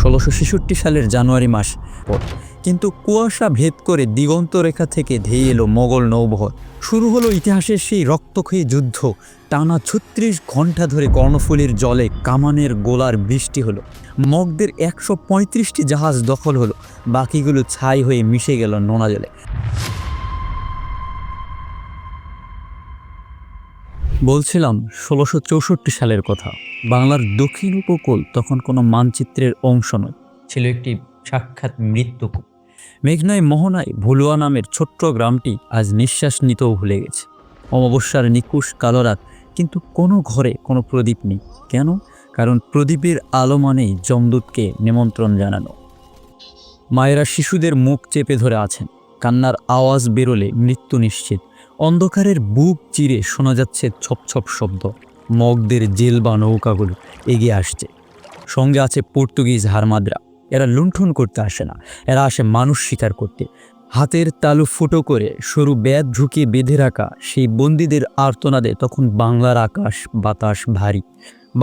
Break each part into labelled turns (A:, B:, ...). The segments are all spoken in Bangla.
A: 1666 সালের জানুয়ারি মাস পর কিন্তু কুয়াশা ভেদ করে দিগন্ত রেখা থেকে ধেয়ে এলো মোগল নৌবহর। শুরু হলো ইতিহাসের সেই রক্তক্ষয়ী যুদ্ধ। টানা ৩৬ ঘন্টা ধরে কর্ণফুলীর জলে কামানের গোলার বৃষ্টি হলো। মগদের ১৩৫টি জাহাজ দখল হলো, বাকিগুলো ছাই হয়ে মিশে গেল নোনা জলে। বলছিলাম ১৬৬৪ সালের কথা। বাংলার দক্ষিণ উপকূল তখন কোনো মানচিত্রের অংশ নয়, ছিল একটি সাক্ষাৎ মৃত্যুকূপ। মেঘনায় মোহনায় ভুলুয়া নামের ছোট্ট গ্রামটি আজ নিঃশ্বাস নিতেও ভুলে গেছে। অমাবস্যার নিকুশ কালো রাত, কিন্তু কোনো ঘরে কোনো প্রদীপ নেই। কেন? কারণ প্রদীপের আলো মানেই যমদূতকে নিমন্ত্রণ জানানো। মায়েরা শিশুদের মুখ চেপে ধরে আছেন, কান্নার আওয়াজ বেরোলে মৃত্যু নিশ্চিত। অন্ধকারের বুক চিরে শোনা যাচ্ছে ছপ ছপ শব্দ। মগদের জেল বা নৌকাগুলো এগিয়ে আসছে, সঙ্গে আছে পর্তুগিজ হারমাদরা। এরা লুণ্ঠন করতে আসে না, এরা আসে মানুষ শিকার করতে। হাতের তালু ফুটো করে সরু ব্যাধ ঢুকিয়ে বেঁধে রাখা সেই বন্দীদের আর্তনাদে তখন বাংলার আকাশ বাতাস ভারী।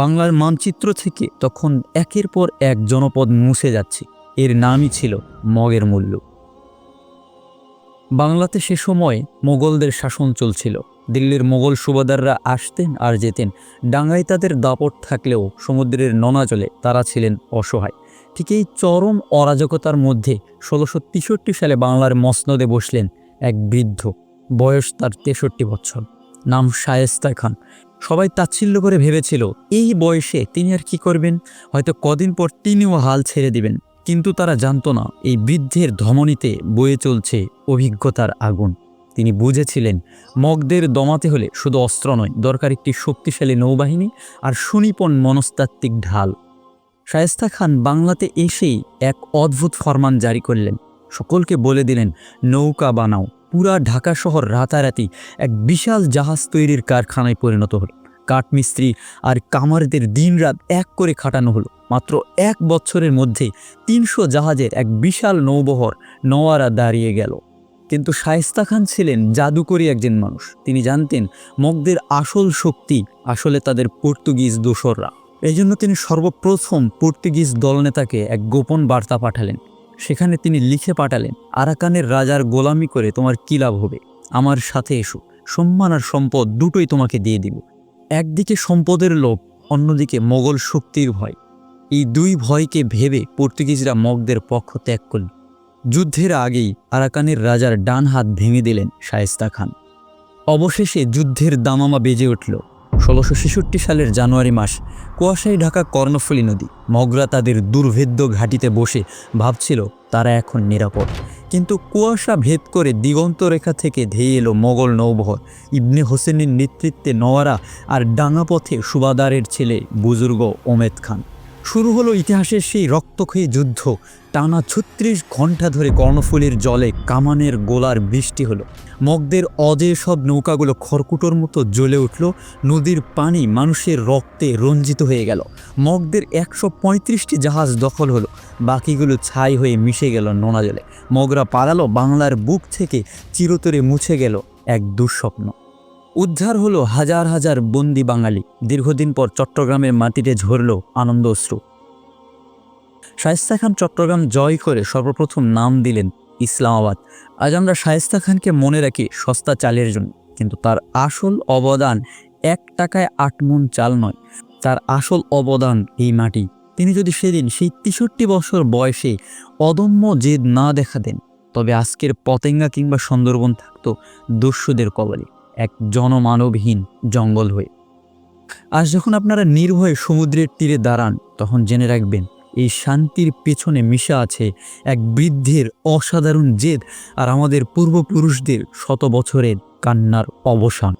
A: বাংলার মানচিত্র থেকে তখন একের পর এক জনপদ মুছে যাচ্ছে। এর নামই ছিল মগের মুল্লুক। বাংলাতে সে সময় মোগলদের শাসন চলছিল। দিল্লির মোগল সুবাদাররা আসতেন আর যেতেন। ডাঙ্গায় তাদের দাপট থাকলেও সমুদ্রের নোনা জলে তারা ছিলেন অসহায়। ঠিক এই চরম অরাজকতার মধ্যে ১৬৬৩ সালে বাংলার মসনদে বসলেন এক বৃদ্ধ। বয়স তার ৬৩ বছর। নাম শায়েস্তা খান। সবাই তাচ্ছিল্য করে ভেবেছিল এই বয়সে তিনি আর কি করবেন, হয়তো কদিন পর তিনিও হাল ছেড়ে দিবেন। কিন্তু তারা জানতো না, এই বৃদ্ধের ধমনীতে বয়ে চলছে অভিজ্ঞতার আগুন। তিনি বুঝেছিলেন মগদের দমাতে হলে শুধু অস্ত্র নয়, দরকার একটি শক্তিশালী নৌবাহিনী আর সুনিপুণ মনস্তাত্ত্বিক ঢাল। শায়েস্তা খান বাংলাতে এসেই এক অদ্ভুত ফরমান জারি করলেন। সকলকে বলে দিলেন, নৌকা বানাও। পুরা ঢাকা শহর রাতারাতি এক বিশাল জাহাজ তৈরির কারখানায় পরিণত হলো। কাঠমিস্ত্রি আর কামারদের দিনরাত এক করে খাটানো হলো। মাত্র ১ বছরের মধ্যে ৩০০ জাহাজের এক বিশাল নৌবহর নওয়ারা দাঁড়িয়ে গেল। কিন্তু শায়েস্তা খান ছিলেন জাদুকরী একজন মানুষ। তিনি জানতেন মগদের আসল শক্তি আসলে তাদের পর্তুগিজ দোসররা। এই জন্য তিনি সর্বপ্রথম পর্তুগিজ দলনেতাকে এক গোপন বার্তা পাঠালেন। সেখানে তিনি লিখে পাঠালেন, আরাকানের রাজার গোলামি করে তোমার কী লাভ হবে? আমার সাথে এসো, সম্মান আর সম্পদ দুটোই তোমাকে দিয়ে দিব। একদিকে সম্পদের লোভ, অন্যদিকে মোগল শক্তির ভয়। এই দুই ভয়কে ভেবে পর্তুগিজরা মগদের পক্ষ ত্যাগ করল। যুদ্ধের আগেই আরাকানের রাজার ডান হাত ভেঙে দিলেন শায়েস্তা খান। অবশেষে যুদ্ধের দামামা বেজে উঠল। ১৬৬৬ সালের জানুয়ারি মাস। কুয়াশায় ঢাকা কর্ণফুলী নদী। মগরা তাদের দুর্ভেদ্য ঘাঁটিতে বসে ভাবছিল তারা এখন নিরাপদ। কিন্তু কুয়াশা ভেদ করে দিগন্ত রেখা থেকে ধেয়ে এলো মোগল নৌবহর। ইবনে হোসেনের নেতৃত্বে নওয়ারা আর ডাঙাপথে সুবাদারের ছেলে বুজুর্গ ওমেদ খান। শুরু হলো ইতিহাসের সেই রক্তক্ষয়ী যুদ্ধ। টানা ৩৬ ঘন্টা ধরে কর্ণফুলীর জলে কামানের গোলার বৃষ্টি হলো। মগদের অজেয় সব নৌকাগুলো খড়কুটোর মতো জ্বলে উঠল। নদীর পানি মানুষের রক্তে রঞ্জিত হয়ে গেল। মগদের ১৩৫টি জাহাজ দখল হলো, বাকিগুলো ছাই হয়ে মিশে গেল নোনা জলে। মগরা পালালো, বাংলার বুক থেকে চিরতরে মুছে গেল এক দুঃস্বপ্ন। উদ্ধার হলো হাজার হাজার বন্দি বাঙালি। দীর্ঘদিন পর চট্টগ্রামের মাটিতে ঝরল আনন্দ অশ্রু। শায়েস্তা খান চট্টগ্রাম জয় করে সর্বপ্রথম নাম দিলেন ইসলামাবাদ। আজ আমরা শায়েস্তা খানকে মনে রাখি সস্তা চালের জন্য, কিন্তু তার আসল অবদান ১ টাকায় ৮ মণ চাল নয়। তার আসল অবদান এই মাটি। তিনি যদি সেদিন সেই ৬৩ বছর বয়সে অদম্য জেদ না দেখাতেন, তবে আজকের পতেঙ্গা কিংবা সুন্দরবন থাকতো দস্যুদের কবলে, এক জনমানবহীন জঙ্গল হয়ে। আজ যখন আপনারা নির্ভয়ে সমুদ্রের তীরে দাঁড়ান, তখন জেনে রাখবেন এই শান্তির পেছনে মিশা আছে এক বৃদ্ধের অসাধারণ জেদ আর আমাদের পূর্বপুরুষদের শত বছরের কান্নার অবসান।